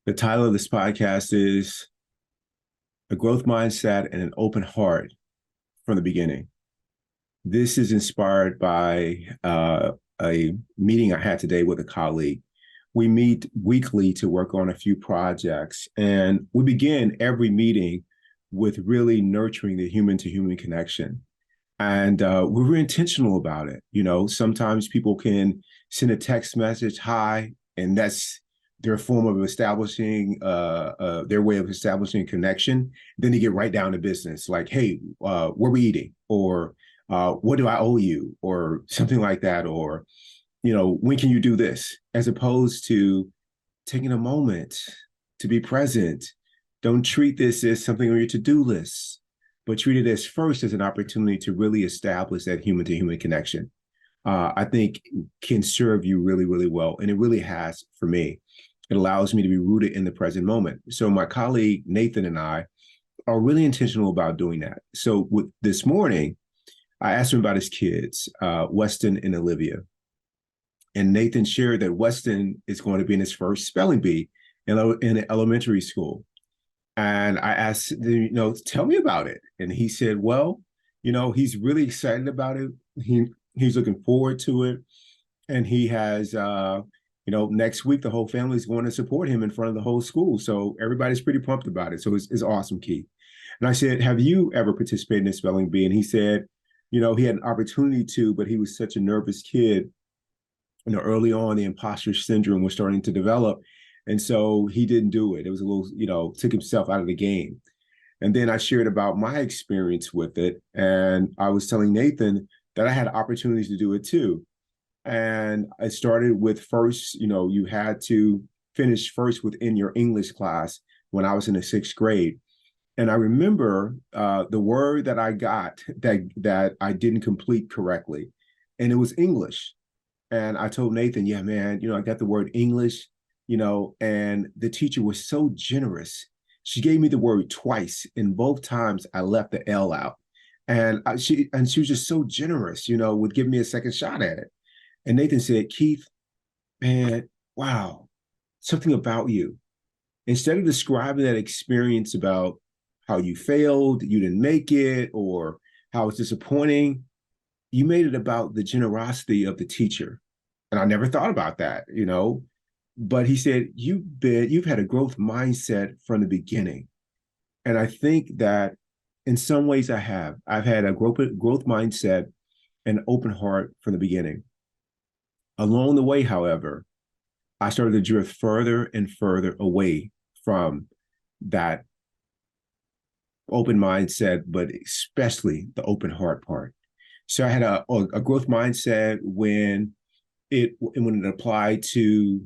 The title of this podcast is A Growth Mindset and an Open Heart from the Beginning. This is inspired by a meeting I had today with a colleague. We meet weekly to work on a few projects, and we begin every meeting with really nurturing the human to human connection. And we're very intentional about it. You know, sometimes people can send a text message, hi, and that's their form of establishing their way of establishing connection. Then they get right down to business, like, hey, what are we eating? Or what do I owe you? Or something like that. Or, you know, when can you do this? As opposed to taking a moment to be present. Don't treat this as something on your to-do list, but treat it as first as an opportunity to really establish that human to human connection. I think can serve you really, really well. And it really has for me. It allows me to be rooted in the present moment. So my colleague, Nathan, and I are really intentional about doing that. So with this morning, I asked him about his kids, Weston and Olivia. And Nathan shared that Weston is going to be in his first spelling bee in elementary school. And I asked, you know, tell me about it. And he said, well, you know, he's really excited about it. He's looking forward to it. And he has, you know, next week, the whole family is going to support him in front of the whole school. So everybody's pretty pumped about it. So it's awesome, Keith. And I said, have you ever participated in a spelling bee? And he said, you know, he had an opportunity to, but he was such a nervous kid. You know, early on, the imposter syndrome was starting to develop. And so he didn't do it. It was a little, you know, took himself out of the game. And then I shared about my experience with it. And I was telling Nathan that I had opportunities to do it too. And I started with first, you know, you had to finish first within your English class when I was in the sixth grade. And I remember the word that I got that I didn't complete correctly, and it was English. And I told Nathan, yeah, man, you know, I got the word English, you know, and the teacher was so generous. She gave me the word twice, and both times I left the L out. And she was just so generous, you know, with giving me a second shot at it. And Nathan said, Keith, man, wow, something about you. Instead of describing that experience about how you failed, you didn't make it, or how it's disappointing, you made it about the generosity of the teacher. And I never thought about that, you know. But he said, you've had a growth mindset from the beginning. And I think that in some ways I have. I've had a growth mindset and open heart from the beginning. Along the way, however, I started to drift further and further away from that open mindset, but especially the open heart part. So I had a growth mindset when it applied to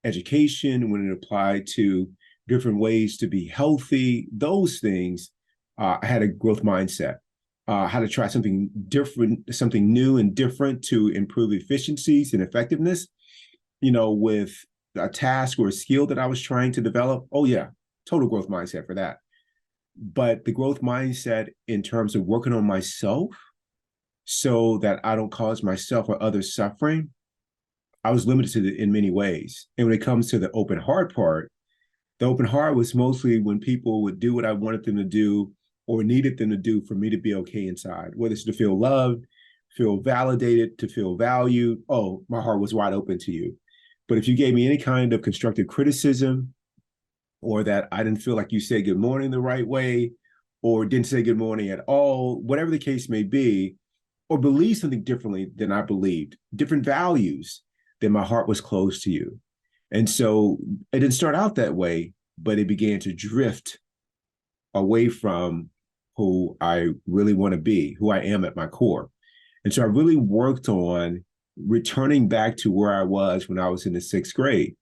education, when it applied to different ways to be healthy, those things, I had a growth mindset. How to try something different, something new and different to improve efficiencies and effectiveness, you know, with a task or a skill that I was trying to develop. Oh yeah, total growth mindset for that. But the growth mindset in terms of working on myself so that I don't cause myself or others suffering, I was limited to in many ways. And when it comes to the open heart part, the open heart was mostly when people would do what I wanted them to do or needed them to do for me to be okay inside, whether it's to feel loved, feel validated, to feel valued. Oh, my heart was wide open to you. But if you gave me any kind of constructive criticism, or that I didn't feel like you said good morning the right way, or didn't say good morning at all, whatever the case may be, or believe something differently than I believed, different values, then my heart was closed to you. And so it didn't start out that way, but it began to drift away from who I really want to be, who I am at my core. And so I really worked on returning back to where I was when I was in the sixth grade.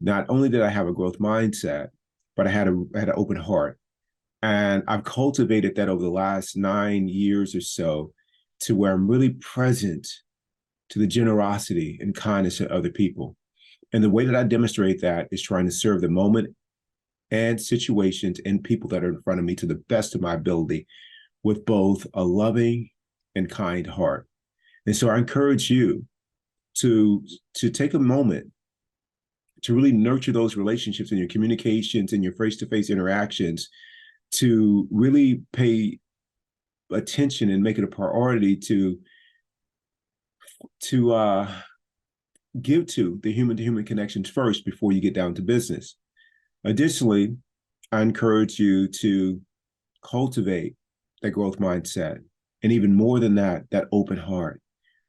Not only did I have a growth mindset, but I had an open heart. And I've cultivated that over the last 9 years or so to where I'm really present to the generosity and kindness of other people. And the way that I demonstrate that is trying to serve the moment and situations and people that are in front of me to the best of my ability with both a loving and kind heart. And so I encourage you to take a moment to really nurture those relationships and your communications and your face-to-face interactions, to really pay attention and make it a priority to give to the human-to-human connections first before you get down to business. Additionally, I encourage you to cultivate that growth mindset. And even more than that, that open heart.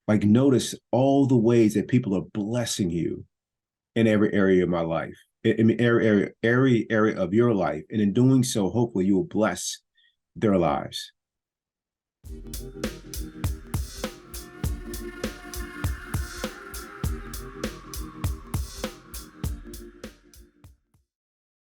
Like, notice all the ways that people are blessing you in every area of my life, in every area of your life. And in doing so, hopefully you will bless their lives.